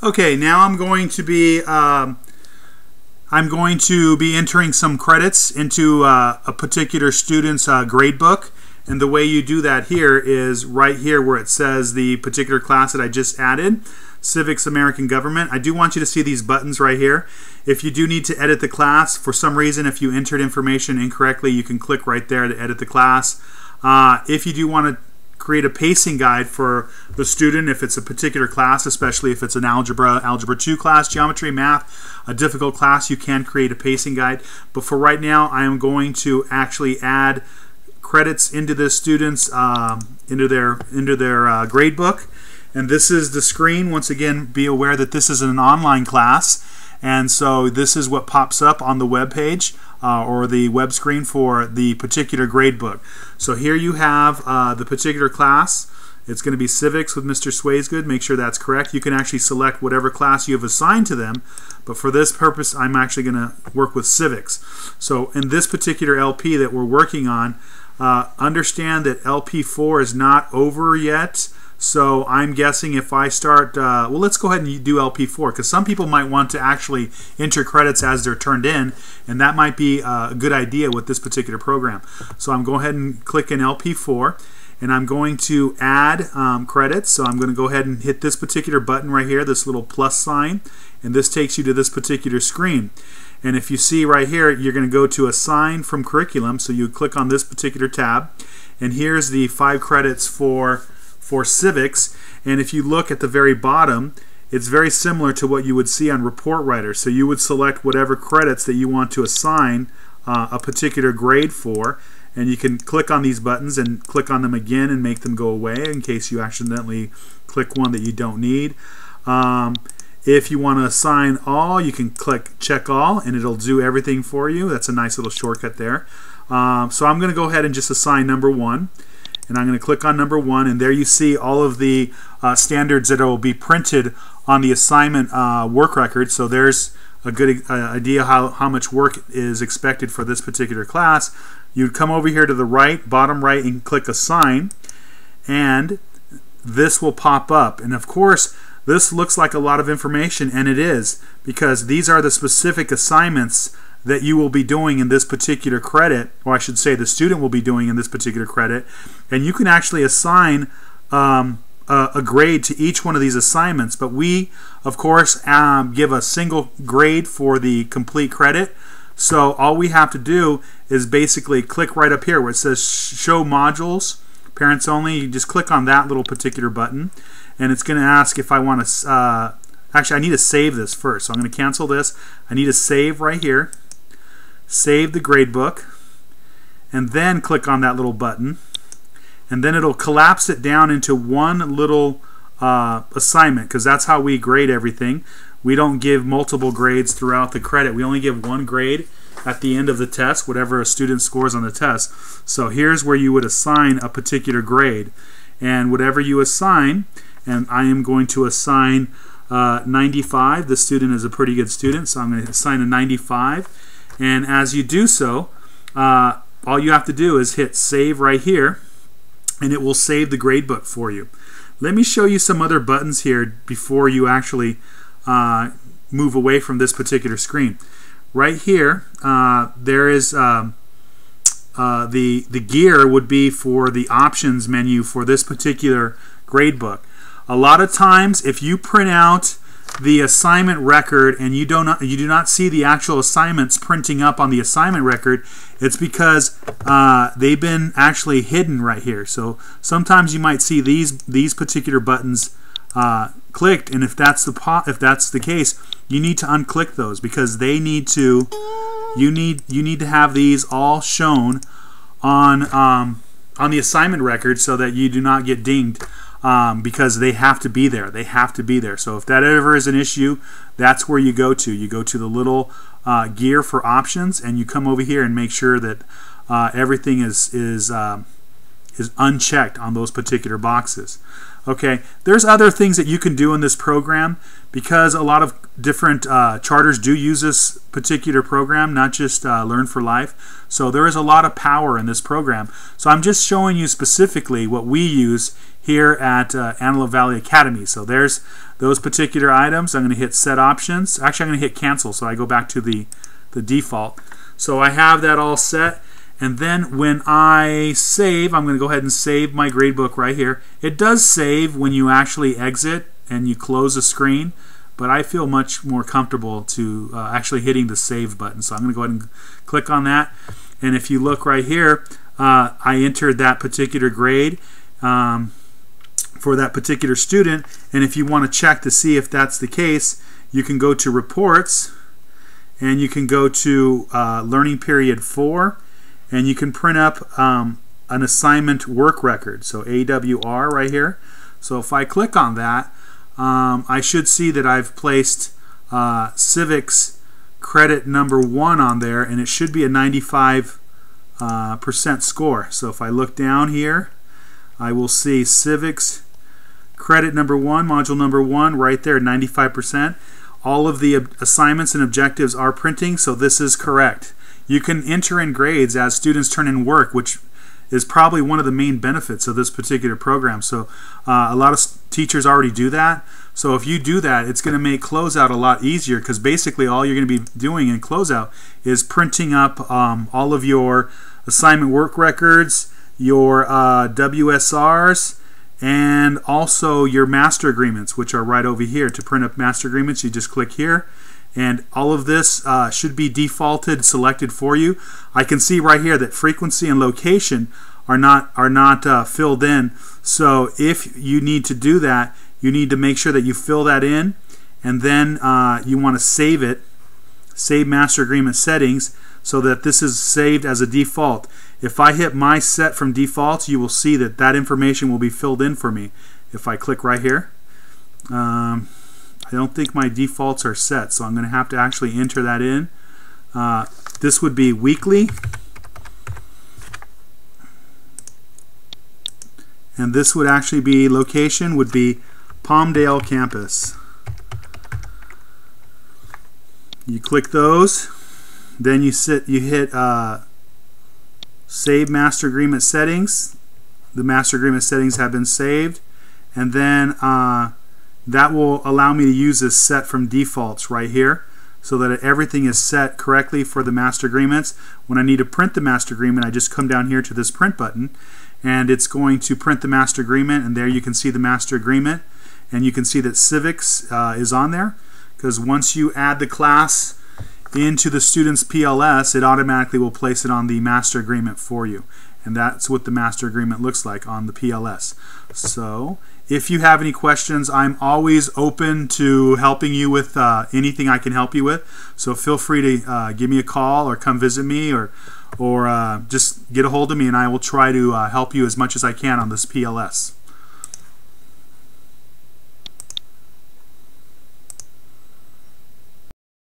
Okay, now I'm going to be entering some credits into a particular student's gradebook, and the way you do that here is right here where it says the particular class that I just added, Civics American Government. I do want you to see these buttons right here. If you do need to edit the class for some reason, if you entered information incorrectly, you can click right there to edit the class. If you do want to create a pacing guide for the student, if it's a particular class, especially if it's an Algebra 2 class, Geometry, Math, a difficult class, you can create a pacing guide. But for right now, I am going to actually add credits into the students, into their gradebook. And this is the screen. Once again, be aware that this is an online class, and so this is what pops up on the web page or the web screen for the particular gradebook. So here you have the particular class. It's going to be Civics with Mr. Swaysgood. Make sure that's correct. You can actually select whatever class you have assigned to them, but for this purpose I'm actually going to work with Civics. So in this particular LP that we're working on, understand that LP4 is not over yet. So I'm guessing if I start, well, let's go ahead and do LP4, because some people might want to actually enter credits as they're turned in, and that might be a good idea with this particular program. So I'm going ahead and click in LP4, and I'm going to add credits. So I'm going to go ahead and hit this particular button right here, this little plus sign, and this takes you to this particular screen. And if you see right here, you're going to go to Assign from Curriculum, so you click on this particular tab, and here's the 5 credits for Civics. And if you look at the very bottom, it's very similar to what you would see on Report Writer. So you would select whatever credits that you want to assign a particular grade for, and you can click on these buttons and click on them again and make them go away in case you accidentally click one that you don't need. If you want to assign all, you can click Check All, and it'll do everything for you. That's a nice little shortcut there. So I'm going to go ahead and just assign number 1. And I'm going to click on number 1, and there you see all of the standards that will be printed on the assignment work record. So there's a good idea how much work is expected for this particular class. You'd come over here to the right, bottom right, and click Assign, and this will pop up. And of course, this looks like a lot of information, and it is, because these are the specific assignments that you will be doing in this particular credit, or I should say the student will be doing in this particular credit, and you can actually assign a grade to each one of these assignments. But we, of course, give a single grade for the complete credit. So all we have to do is basically click right up here where it says Show Modules, Parents Only. You just click on that little particular button, and it's going to ask if I want to, actually I need to save this first, so I'm going to cancel this. I need to save right here. Save the gradebook, and then click on that little button, and then it'll collapse it down into one little assignment, because that's how we grade everything. We don't give multiple grades throughout the credit. We only give one grade at the end of the test, whatever a student scores on the test. So here's where you would assign a particular grade, and whatever you assign, and I am going to assign 95. The student is a pretty good student, so I'm going to assign a 95. And as you do so, all you have to do is hit Save right here, and it will save the gradebook for you. Let me show you some other buttons here before you actually move away from this particular screen. Right here, there is the gear would be for the options menu for this particular gradebook. A lot of times, if you print out the assignment record and you do not see the actual assignments printing up on the assignment record, it's because they've been actually hidden right here. So sometimes you might see these particular buttons clicked, and if that's the case, you need to unclick those, because they need to you need to have these all shown on the assignment record so that you do not get dinged. Because they have to be there. They have to be there. So if that ever is an issue, that's where you go to. You go to the little gear for options, and you come over here and make sure that everything is unchecked on those particular boxes. Okay, there's other things that you can do in this program, because a lot of different charters do use this particular program, not just Learn for Life. So there is a lot of power in this program. So I'm just showing you specifically what we use here at Antelope Valley Academy. So there's those particular items. I'm going to hit Set Options. Actually, I'm going to hit Cancel, so I go back to the default. So I have that all set. And then when I save, I'm going to go ahead and save my gradebook right here. It does save when you actually exit and you close the screen, but I feel much more comfortable to actually hitting the Save button. So I'm going to go ahead and click on that. And if you look right here, I entered that particular grade for that particular student. And if you want to check to see if that's the case, you can go to Reports, and you can go to Learning Period 4, and you can print up an assignment work record, so AWR right here. So if I click on that, I should see that I've placed civics credit number 1 on there, and it should be a 95% score. So if I look down here, I will see civics credit number 1, module number 1, right there, 95%. All of the assignments and objectives are printing, so this is correct. You can enter in grades as students turn in work, which is probably one of the main benefits of this particular program. So a lot of teachers already do that. So if you do that, it's going to make closeout a lot easier, because basically all you're going to be doing in closeout is printing up all of your assignment work records, your WSRs, and also your master agreements, which are right over here. To print up master agreements, you just click here, and all of this should be defaulted selected for you. I can see right here that frequency and location are not filled in. So if you need to do that, you need to make sure that you fill that in, and then you want to save it, save master agreement settings, so that this is saved as a default. If I hit my set from defaults, you will see that that information will be filled in for me. If I click right here, I don't think my defaults are set, so I'm going to have to actually enter that in. This would be weekly, and this would actually be location would be Palmdale campus. You click those, then you hit Save Master Agreement Settings. The Master Agreement Settings have been saved, and then that will allow me to use this set from defaults right here, so that everything is set correctly for the master agreements. When I need to print the master agreement, I just come down here to this print button, and it's going to print the master agreement, and there you can see the master agreement, and you can see that civics is on there, because once you add the class into the student's PLS, it automatically will place it on the master agreement for you, and that's what the master agreement looks like on the PLS. So if you have any questions, I'm always open to helping you with anything I can help you with. So feel free to give me a call or come visit me, or just get a hold of me, and I will try to help you as much as I can on this PLS.